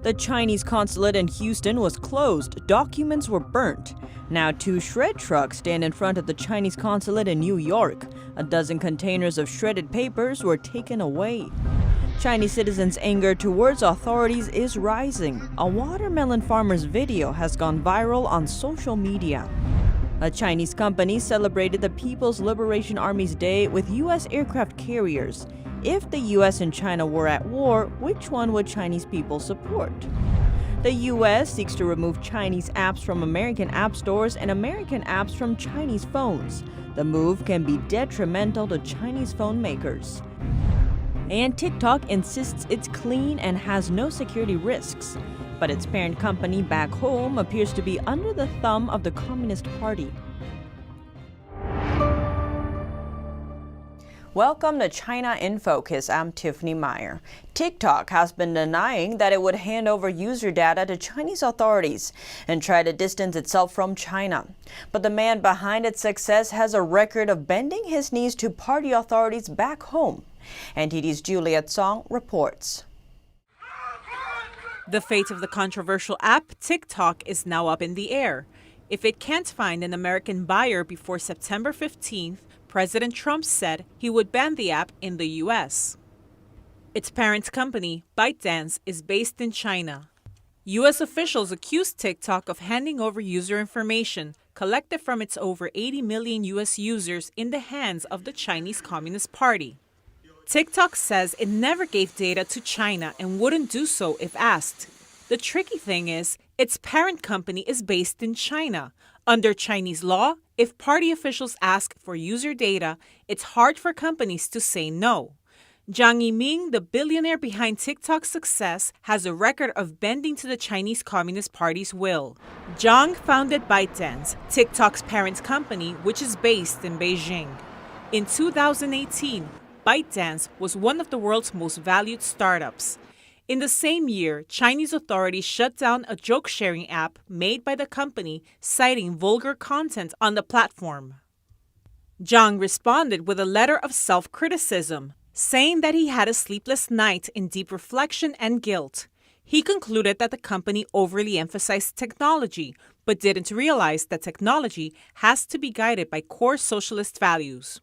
The Chinese consulate in Houston was closed. Documents were burnt. Now 2 shred trucks stand in front of the Chinese consulate in New York. A dozen containers of shredded papers were taken away. Chinese citizens' anger towards authorities is rising. A watermelon farmer's video has gone viral on social media. A Chinese company celebrated the People's Liberation Army's Day with U.S. aircraft carriers. If the U.S. and China were at war, which one would Chinese people support? The U.S. seeks to remove Chinese apps from American app stores and American apps from Chinese phones. The move can be detrimental to Chinese phone makers. And TikTok insists it's clean and has no security risks. But its parent company back home appears to be under the thumb of the Communist Party. Welcome to China in Focus. I'm Tiffany Meyer. TikTok has been denying that it would hand over user data to Chinese authorities and try to distance itself from China. But the man behind its success has a record of bending his knees to party authorities back home. NTD's Juliet Song reports. The fate of the controversial app TikTok is now up in the air. If it can't find an American buyer before September 15th, President Trump said he would ban the app in the U.S. Its parent company, ByteDance, is based in China. U.S. officials accused TikTok of handing over user information collected from its over 80 million U.S. users in the hands of the Chinese Communist Party. TikTok says it never gave data to China and wouldn't do so if asked. The tricky thing is, its parent company is based in China. Under Chinese law, if party officials ask for user data, it's hard for companies to say no. Zhang Yiming, the billionaire behind TikTok's success, has a record of bending to the Chinese Communist Party's will. Zhang founded ByteDance, TikTok's parent company, which is based in Beijing. In 2018, ByteDance was one of the world's most valued startups. In the same year, Chinese authorities shut down a joke-sharing app made by the company, citing vulgar content on the platform. Zhang responded with a letter of self-criticism, saying that he had a sleepless night in deep reflection and guilt. He concluded that the company overly emphasized technology, but didn't realize that technology has to be guided by core socialist values.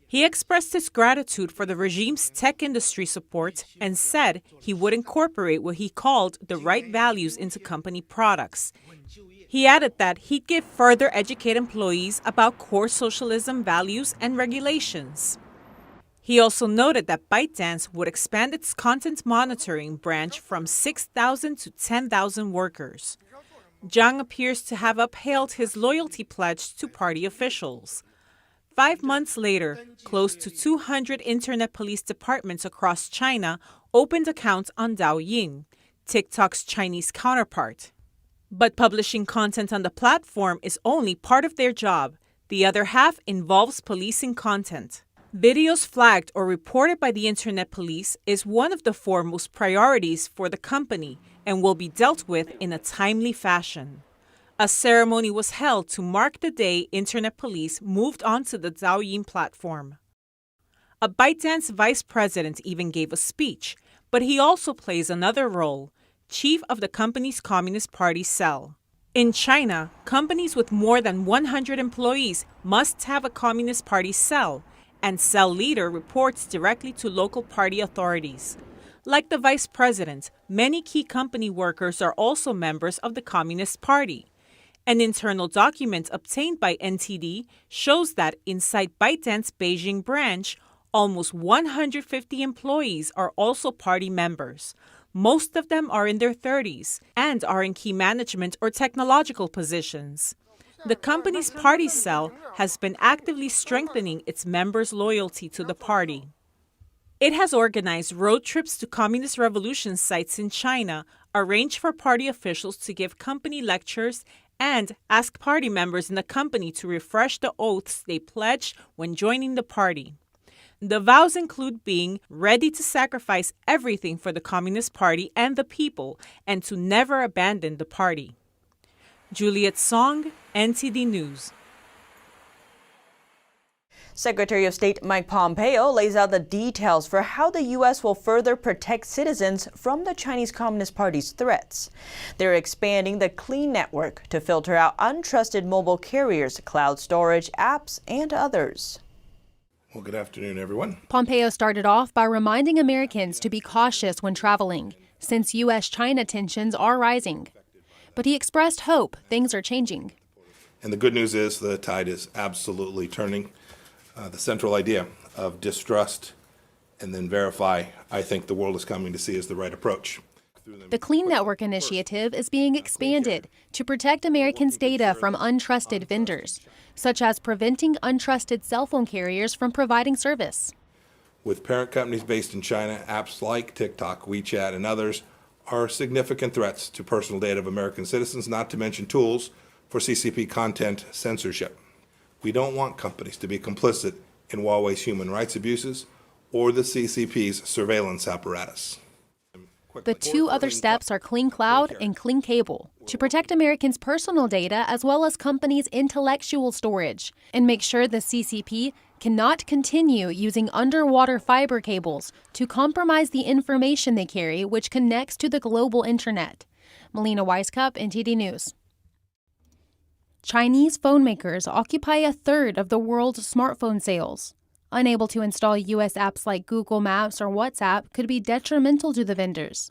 He expressed his gratitude for the regime's tech industry support and said he would incorporate what he called the right values into company products. He added that he'd give further educate employees about core socialism values and regulations. He also noted that ByteDance would expand its content monitoring branch from 6,000 to 10,000 workers. Zhang appears to have upheld his loyalty pledge to party officials. 5 months later, close to 200 internet police departments across China opened accounts on Douyin, TikTok's Chinese counterpart. But publishing content on the platform is only part of their job. The other half involves policing content. Videos flagged or reported by the internet police is one of the foremost priorities for the company and will be dealt with in a timely fashion. A ceremony was held to mark the day internet police moved onto the Douyin platform. A ByteDance vice president even gave a speech, but he also plays another role, chief of the company's Communist Party cell. In China, companies with more than 100 employees must have a Communist Party cell, and cell leader reports directly to local party authorities. Like the vice president, many key company workers are also members of the Communist Party. An internal document obtained by NTD shows that inside ByteDance Beijing branch, almost 150 employees are also party members. Most of them are in their 30s and are in key management or technological positions. The company's party cell has been actively strengthening its members' loyalty to the party. It has organized road trips to communist revolution sites in China, arranged for party officials to give company lectures, and ask party members in the company to refresh the oaths they pledged when joining the party. The vows include being ready to sacrifice everything for the Communist Party and the people, and to never abandon the party. Juliet Song, NTD News. Secretary of State Mike Pompeo lays out the details for how the U.S. will further protect citizens from the Chinese Communist Party's threats. They're expanding the Clean Network to filter out untrusted mobile carriers, cloud storage, apps, and others. Well, good afternoon, everyone. Pompeo started off by reminding Americans to be cautious when traveling, since U.S.-China tensions are rising. But he expressed hope things are changing. And the good news is the tide is absolutely turning. The central idea of distrust and then verify, I think the world is coming to see as the right approach. The Clean Network initiative is being expanded to protect Americans' data from untrusted vendors, such as preventing untrusted cell phone carriers from providing service. With parent companies based in China, apps like TikTok, WeChat, and others are significant threats to personal data of American citizens, not to mention tools for CCP content censorship. We don't want companies to be complicit in Huawei's human rights abuses or the CCP's surveillance apparatus. The two other steps are Clean Cloud and Clean Cable to protect Americans' personal data as well as companies' intellectual storage and make sure the CCP cannot continue using underwater fiber cables to compromise the information they carry, which connects to the global internet. Melina Weisskopf, NTD News. Chinese phone makers occupy a third of the world's smartphone sales. Unable to install U.S. apps like Google Maps or WhatsApp could be detrimental to the vendors.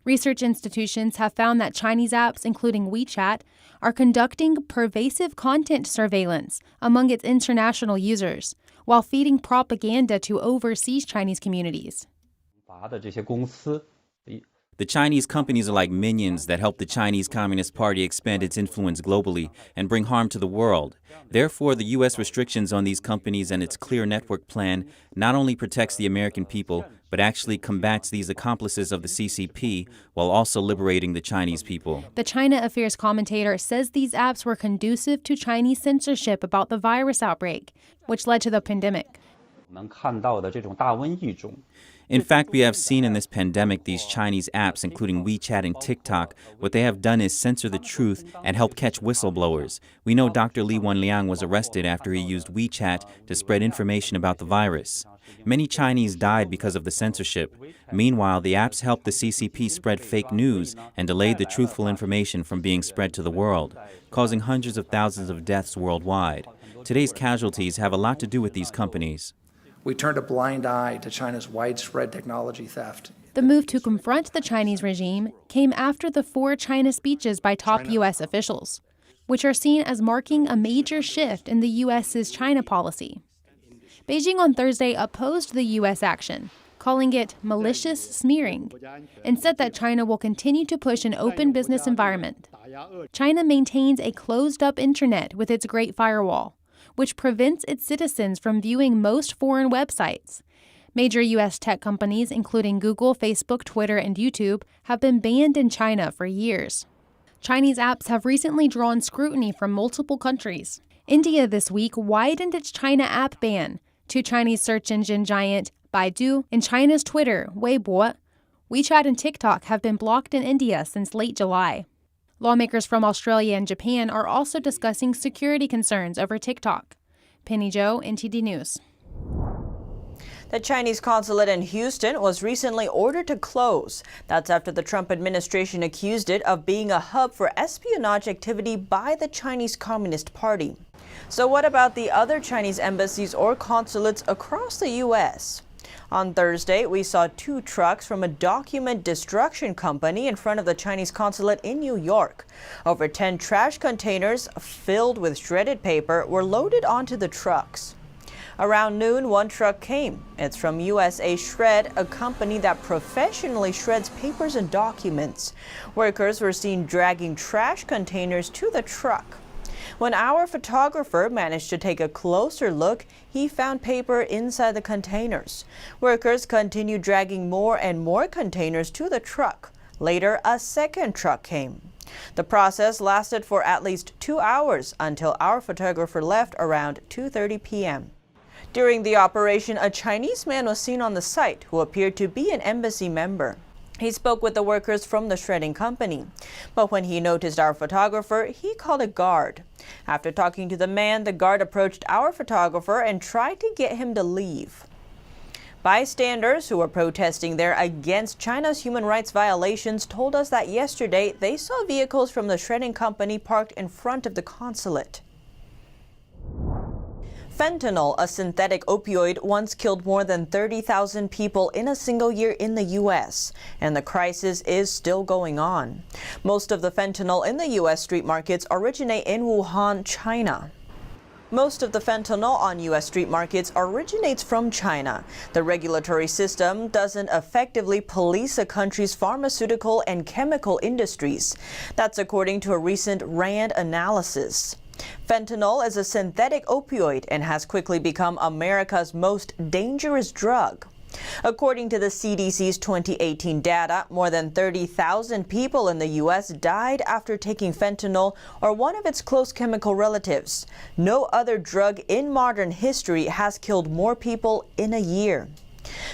Research institutions have found that Chinese apps, including WeChat, are conducting pervasive content surveillance among its international users, while feeding propaganda to overseas Chinese communities. The Chinese companies are like minions that help the Chinese Communist Party expand its influence globally and bring harm to the world. Therefore, the U.S. restrictions on these companies and its clear network plan not only protects the American people, but actually combats these accomplices of the CCP while also liberating the Chinese people. The China Affairs commentator says these apps were conducive to Chinese censorship about the virus outbreak, which led to the pandemic. In fact, we have seen in this pandemic these Chinese apps, including WeChat and TikTok, what they have done is censor the truth and help catch whistleblowers. We know Dr. Li Wenliang was arrested after he used WeChat to spread information about the virus. Many Chinese died because of the censorship. Meanwhile, the apps helped the CCP spread fake news and delayed the truthful information from being spread to the world, causing hundreds of thousands of deaths worldwide. Today's casualties have a lot to do with these companies. We turned a blind eye to China's widespread technology theft. The move to confront the Chinese regime came after the 4 China speeches by top U.S. officials, which are seen as marking a major shift in the U.S.'s China policy. Beijing on Thursday opposed the U.S. action, calling it malicious smearing, and said that China will continue to push an open business environment. China maintains a closed-up internet with its Great Firewall, which prevents its citizens from viewing most foreign websites. Major U.S. tech companies, including Google, Facebook, Twitter, and YouTube, have been banned in China for years. Chinese apps have recently drawn scrutiny from multiple countries. India this week widened its China app ban to Chinese search engine giant Baidu and China's Twitter, Weibo. WeChat and TikTok have been blocked in India since late July. Lawmakers from Australia and Japan are also discussing security concerns over TikTok. Penny Zhou, NTD News. The Chinese consulate in Houston was recently ordered to close. That's after the Trump administration accused it of being a hub for espionage activity by the Chinese Communist Party. So what about the other Chinese embassies or consulates across the U.S.? On Thursday, we saw 2 trucks from a document destruction company in front of the Chinese consulate in New York. Over 10 trash containers filled with shredded paper were loaded onto the trucks. Around noon, 1 truck came. It's from USA Shred, a company that professionally shreds papers and documents. Workers were seen dragging trash containers to the truck. When our photographer managed to take a closer look, he found paper inside the containers. Workers continued dragging more and more containers to the truck. Later, a second truck came. The process lasted for at least 2 hours until our photographer left around 2:30 p.m. During the operation, a Chinese man was seen on the site who appeared to be an embassy member. He spoke with the workers from the shredding company. But when he noticed our photographer, he called a guard. After talking to the man, the guard approached our photographer and tried to get him to leave. Bystanders who were protesting there against China's human rights violations told us that yesterday they saw vehicles from the shredding company parked in front of the consulate. Fentanyl, a synthetic opioid, once killed more than 30,000 people in a single year in the U.S., and the crisis is still going on. Most of the fentanyl in the U.S. street markets originate in Wuhan, China. Most of the fentanyl on U.S. street markets originates from China. The regulatory system doesn't effectively police a country's pharmaceutical and chemical industries. That's according to a recent RAND analysis. Fentanyl is a synthetic opioid and has quickly become America's most dangerous drug. According to the CDC's 2018 data, more than 30,000 people in the U.S. died after taking fentanyl or one of its close chemical relatives. No other drug in modern history has killed more people in a year.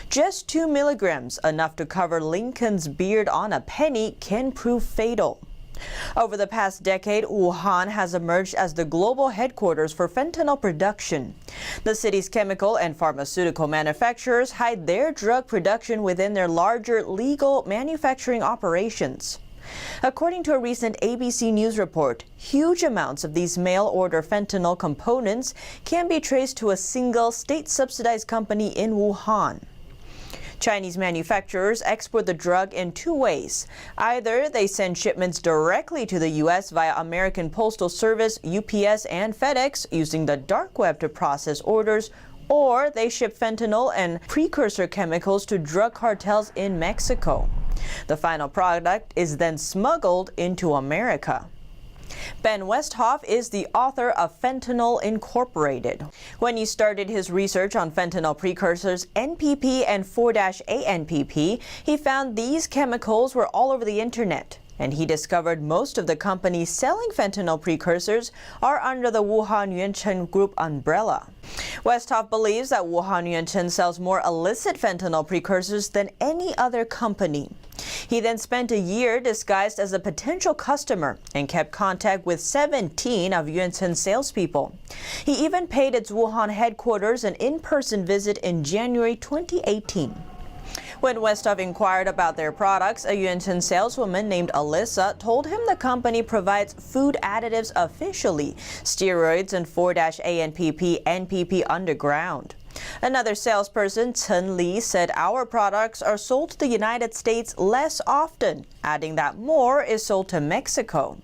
Just 2 milligrams, enough to cover Lincoln's beard on a penny, can prove fatal. Over the past decade, Wuhan has emerged as the global headquarters for fentanyl production. The city's chemical and pharmaceutical manufacturers hide their drug production within their larger legal manufacturing operations. According to a recent ABC News report, huge amounts of these mail-order fentanyl components can be traced to a single state-subsidized company in Wuhan. Chinese manufacturers export the drug in 2 ways. Either they send shipments directly to the U.S. via American Postal Service, UPS, and FedEx using the dark web to process orders, or they ship fentanyl and precursor chemicals to drug cartels in Mexico. The final product is then smuggled into America. Ben Westhoff is the author of Fentanyl Incorporated. When he started his research on fentanyl precursors, NPP and 4-ANPP, he found these chemicals were all over the internet. And he discovered most of the companies selling fentanyl precursors are under the Wuhan Yuancheng Group umbrella. Westhoff believes that Wuhan Yuancheng sells more illicit fentanyl precursors than any other company. He then spent a year disguised as a potential customer and kept contact with 17 of Yuancheng's salespeople. He even paid its Wuhan headquarters an in-person visit in January 2018. When Westhoff inquired about their products, a Yuancheng saleswoman named Alyssa told him the company provides food additives officially, steroids and 4-ANPP, NPP underground. Another salesperson, Chen Li, said our products are sold to the United States less often, adding that more is sold to Mexico.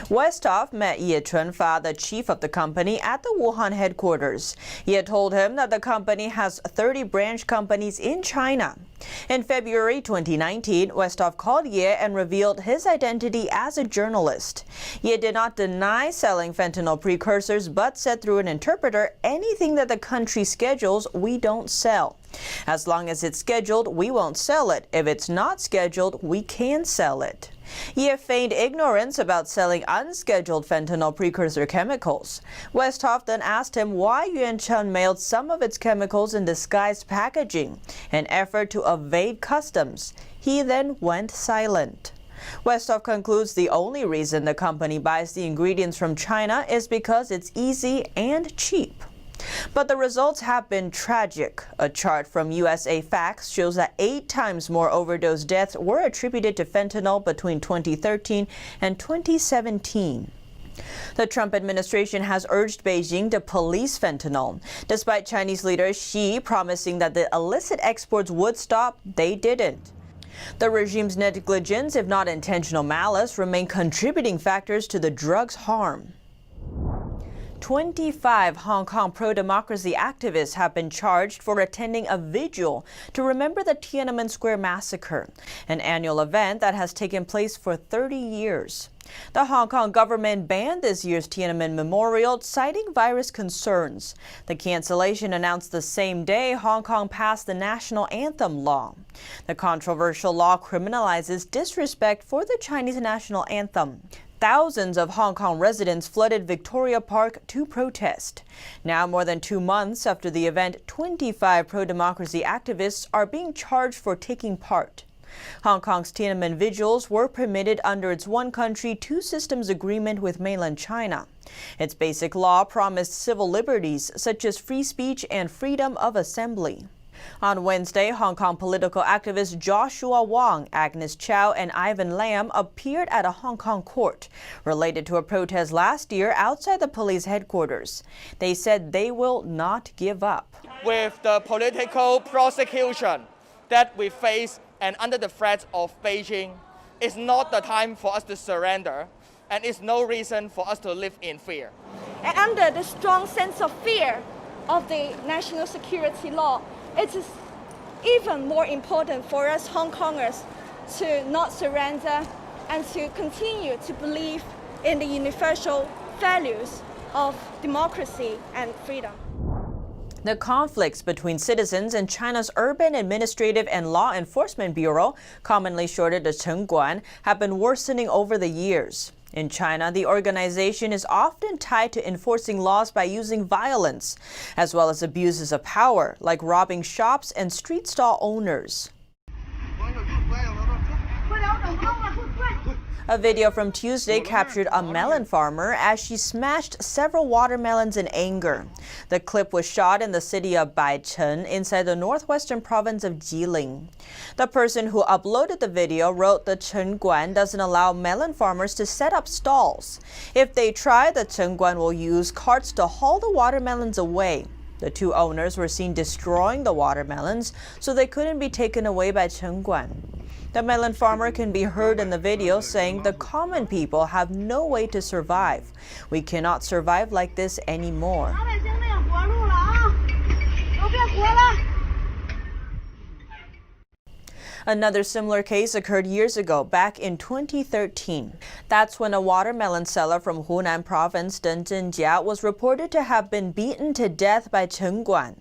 Westhoff met Ye Chunfa, the chief of the company, at the Wuhan headquarters. He had told him that the company has 30 branch companies in China. In February 2019, Westhoff called Ye and revealed his identity as a journalist. Ye did not deny selling fentanyl precursors, but said through an interpreter, anything that the country schedules, we don't sell. As long as it's scheduled, we won't sell it. If it's not scheduled, we can sell it. Ye feigned ignorance about selling unscheduled fentanyl precursor chemicals. Westhoff then asked him why Yuancheng mailed some of its chemicals in disguised packaging, an effort to evade customs. He then went silent. Westhoff concludes the only reason the company buys the ingredients from China is because it's easy and cheap. But the results have been tragic. A chart from USA Facts shows that 8 times more overdose deaths were attributed to fentanyl between 2013 and 2017. The Trump administration has urged Beijing to police fentanyl. Despite Chinese leader Xi promising that the illicit exports would stop, they didn't. The regime's negligence, if not intentional malice, remain contributing factors to the drug's harm. 25 Hong Kong pro-democracy activists have been charged for attending a vigil to remember the Tiananmen Square massacre, an annual event that has taken place for 30 years. The Hong Kong government banned this year's Tiananmen Memorial, citing virus concerns. The cancellation announced the same day Hong Kong passed the national anthem law. The controversial law criminalizes disrespect for the Chinese national anthem. Thousands of Hong Kong residents flooded Victoria Park to protest. Now, more than 2 months after the event, 25 pro-democracy activists are being charged for taking part. Hong Kong's Tiananmen vigils were permitted under its one country, two systems agreement with mainland China. Its basic law promised civil liberties such as free speech and freedom of assembly. On Wednesday, Hong Kong political activists Joshua Wong, Agnes Chow, and Ivan Lam appeared at a Hong Kong court related to a protest last year outside the police headquarters. They said they will not give up. With the political prosecution that we face and under the threat of Beijing, it's not the time for us to surrender, and it's no reason for us to live in fear. And under the strong sense of fear of the national security law, it is even more important for us Hong Kongers to not surrender and to continue to believe in the universal values of democracy and freedom. The conflicts between citizens and China's Urban Administrative and Law Enforcement Bureau, commonly shortened as Chengguan, have been worsening over the years. In China, the organization is often tied to enforcing laws by using violence, as well as abuses of power, like robbing shops and street stall owners. A video from Tuesday captured a melon farmer as she smashed several watermelons in anger. The clip was shot in the city of Baichen inside the northwestern province of Jilin. The person who uploaded the video wrote the Chengguan doesn't allow melon farmers to set up stalls. If they try, the Chengguan will use carts to haul the watermelons away. The two owners were seen destroying the watermelons, so they couldn't be taken away by Chengguan. The melon farmer can be heard in the video saying the common people have no way to survive. We cannot survive like this anymore. Another similar case occurred years ago, back in 2013. That's when a watermelon seller from Hunan province, Deng Zhenjia, was reported to have been beaten to death by Chengguan.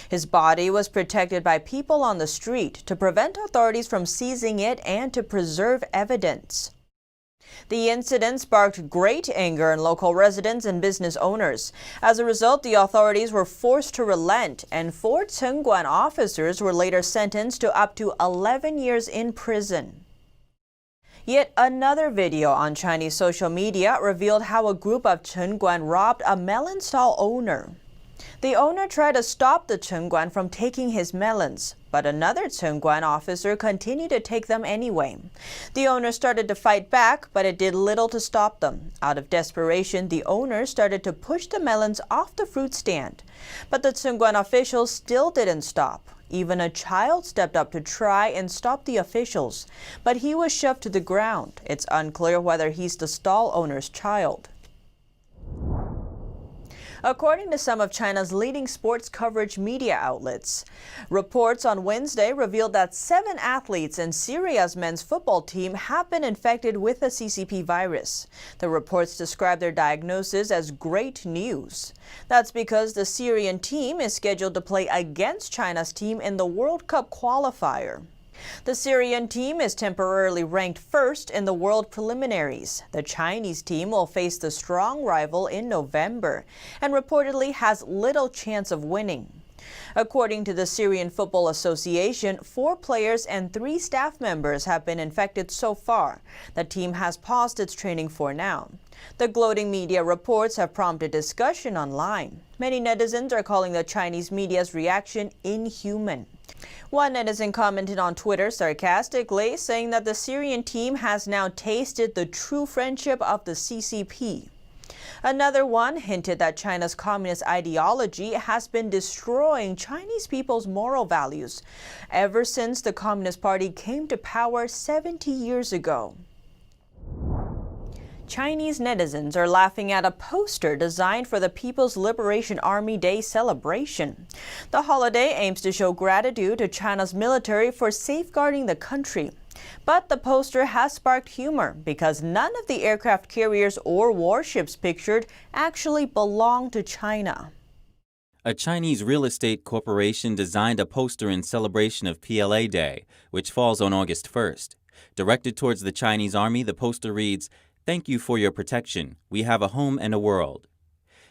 His body was protected by people on the street to prevent authorities from seizing it and to preserve evidence. The incident sparked great anger in local residents and business owners. As a result, the authorities were forced to relent, and 4 Chengguan officers were later sentenced to up to 11 years in prison. Yet another video on Chinese social media revealed how a group of Chengguan robbed a melon stall owner. The owner tried to stop the Chengguan from taking his melons, but another Chengguan officer continued to take them anyway. The owner started to fight back, but it did little to stop them. Out of desperation, the owner started to push the melons off the fruit stand. But the Chengguan officials still didn't stop. Even a child stepped up to try and stop the officials, but he was shoved to the ground. It's unclear whether he's the stall owner's child. According to some of China's leading sports coverage media outlets, reports on Wednesday revealed that 7 athletes in Syria's men's football team have been infected with the CCP virus. The reports describe their diagnosis as great news. That's because the Syrian team is scheduled to play against China's team in the World Cup qualifier. The Syrian team is temporarily ranked first in the world preliminaries. The Chinese team will face the strong rival in November and reportedly has little chance of winning. According to the Syrian Football Association, 4 players and 3 staff members have been infected so far. The team has paused its training for now. The gloating media reports have prompted discussion online. Many netizens are calling the Chinese media's reaction inhuman. One netizen commented on Twitter sarcastically, saying that the Syrian team has now tasted the true friendship of the CCP. Another one hinted that China's communist ideology has been destroying Chinese people's moral values ever since the Communist Party came to power 70 years ago. Chinese netizens are laughing at a poster designed for the People's Liberation Army Day celebration. The holiday aims to show gratitude to China's military for safeguarding the country. But the poster has sparked humor because none of the aircraft carriers or warships pictured actually belong to China. A Chinese real estate corporation designed a poster in celebration of PLA Day, which falls on August 1st. Directed towards the Chinese Army, the poster reads, "Thank you for your protection. We have a home and a world."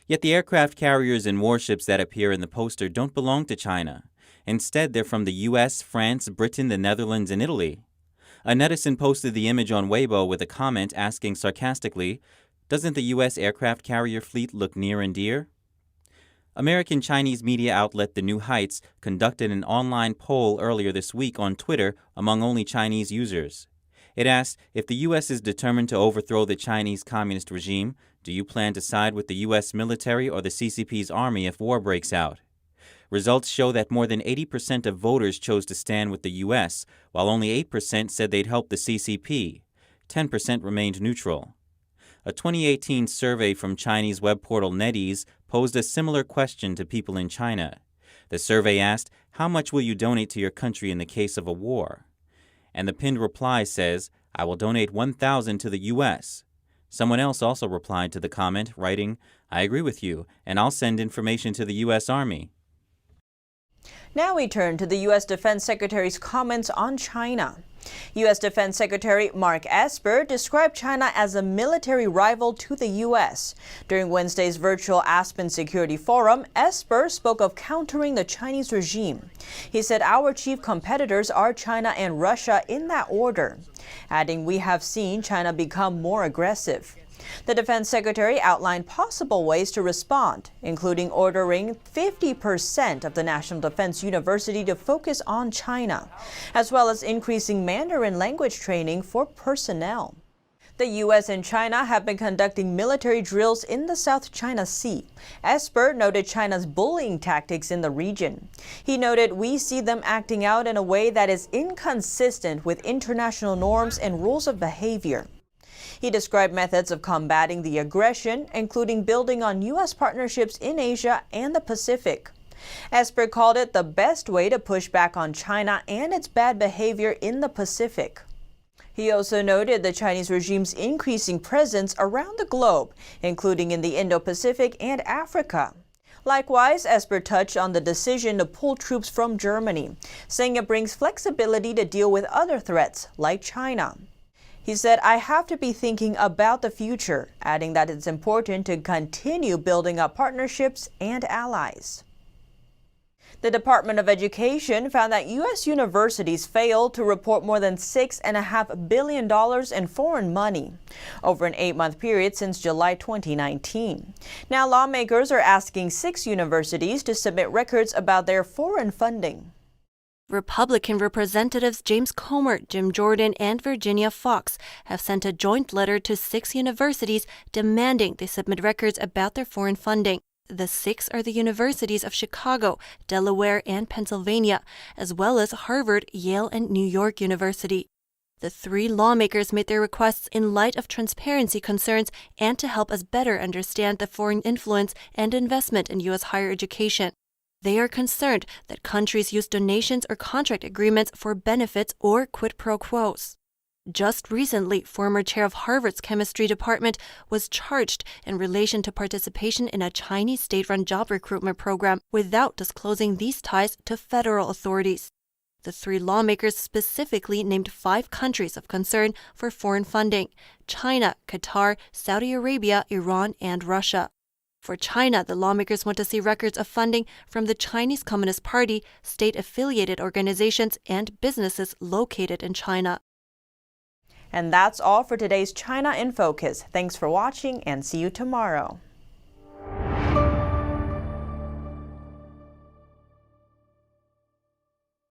Yet the aircraft carriers and warships that appear in the poster don't belong to China. Instead, they're from the U.S., France, Britain, the Netherlands, and Italy. A netizen posted the image on Weibo with a comment asking sarcastically, "Doesn't the U.S. aircraft carrier fleet look near and dear?" American Chinese media outlet The New Heights conducted an online poll earlier this week on Twitter among only Chinese users. It asked, if the U.S. is determined to overthrow the Chinese communist regime, do you plan to side with the U.S. military or the CCP's army if war breaks out? Results show that more than 80% of voters chose to stand with the U.S., while only 8% said they'd help the CCP. 10% remained neutral. A 2018 survey from Chinese web portal NetEase posed a similar question to people in China. The survey asked, "How much will you donate to your country in the case of a war?" And the pinned reply says, "I will donate 1,000 to the U.S." Someone else also replied to the comment, writing, "I agree with you, and I'll send information to the U.S. Army." Now we turn to the U.S. Defense Secretary's comments on China. U.S. Defense Secretary Mark Esper described China as a military rival to the U.S. During Wednesday's virtual Aspen Security Forum, Esper spoke of countering the Chinese regime. He said our chief competitors are China and Russia in that order, adding, "We have seen China become more aggressive." The defense secretary outlined possible ways to respond, including ordering 50% of the National Defense University to focus on China, as well as increasing Mandarin language training for personnel. The U.S. and China have been conducting military drills in the South China Sea. Esper noted China's bullying tactics in the region. He noted, "We see them acting out in a way that is inconsistent with international norms and rules of behavior." He described methods of combating the aggression, including building on U.S. partnerships in Asia and the Pacific. Esper called it the best way to push back on China and its bad behavior in the Pacific. He also noted the Chinese regime's increasing presence around the globe, including in the Indo-Pacific and Africa. Likewise, Esper touched on the decision to pull troops from Germany, saying it brings flexibility to deal with other threats like China. He said, "I have to be thinking about the future," adding that it's important to continue building up partnerships and allies. The Department of Education found that U.S. universities failed to report more than $6.5 billion in foreign money over an 8-month period since July 2019. Now, lawmakers are asking 6 universities to submit records about their foreign funding. Republican Representatives James Comer, Jim Jordan, and Virginia Foxx have sent a joint letter to 6 universities demanding they submit records about their foreign funding. The 6 are the universities of Chicago, Delaware, and Pennsylvania, as well as Harvard, Yale, and New York University. The 3 lawmakers made their requests in light of transparency concerns and to help us better understand the foreign influence and investment in U.S. higher education. They are concerned that countries use donations or contract agreements for benefits or quid pro quos. Just recently, former chair of Harvard's chemistry department was charged in relation to participation in a Chinese state-run job recruitment program without disclosing these ties to federal authorities. The 3 lawmakers specifically named 5 countries of concern for foreign funding: China, Qatar, Saudi Arabia, Iran, and Russia. For China, the lawmakers want to see records of funding from the Chinese Communist Party, state-affiliated organizations, and businesses located in China. And that's all for today's China in Focus. Thanks for watching and see you tomorrow.